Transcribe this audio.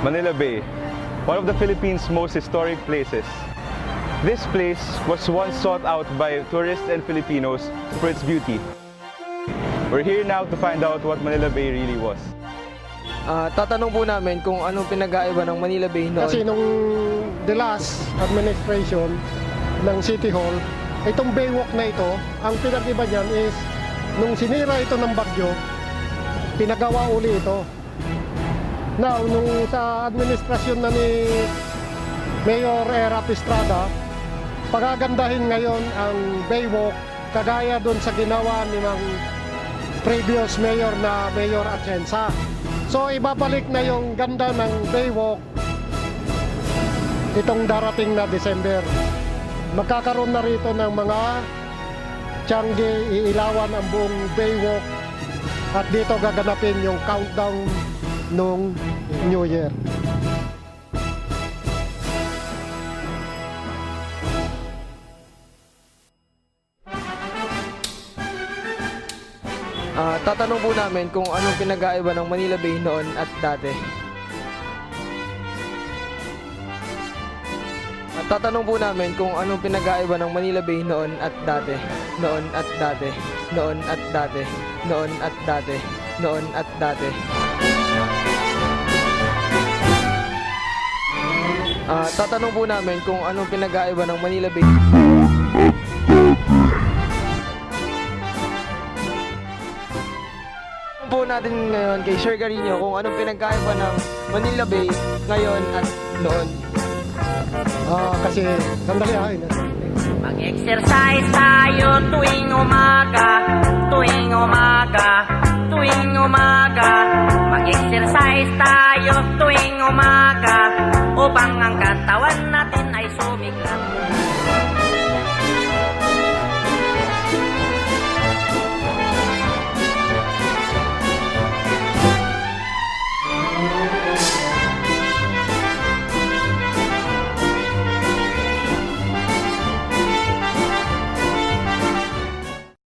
Manila Bay, one of the Philippines' most historic places. This place was once sought out by tourists and Filipinos for its beauty. We're here now to find out what Manila Bay really was. Tatanong po namin kung anong pinag-aiba ng Manila Bay noon. Kasi nung the last administration ng City Hall, itong baywalk na ito, ang pinag-iba niyan is nung sinira ito ng bagyo, pinagawa uli ito. Now, nung sa administrasyon na ni Mayor Erap Estrada, pagagandahin ngayon ang baywalk kagaya doon sa ginawa ni ng previous mayor na Mayor Atienza. So ibabalik na yung ganda ng baywalk itong darating na December. Magkakaroon na rito ng mga tiyangge, iilawan ang buong baywalk at dito gaganapin yung countdown nung New Year. Tatanong po namin kung anong pinag-aiba ng Manila Bay noon at dati. Tatanong po namin kung anong pinag-aiba ng Manila Bay noon at dati. Noon at dati. Noon at dati. Noon at dati. Noon at dati. Tatanong po namin kung anong pinag-aiba ng Manila Bay. Po natin ngayon kay Sir Carino kung anong pinagkaiba ng Manila Bay ngayon at noon. Kasi sandali Mag-exercise tayo tuwing umaga, tuwing umaga, tuwing umaga. Mag-exercise tayo tuwing umaga upang ang katawan natin ay sumigla.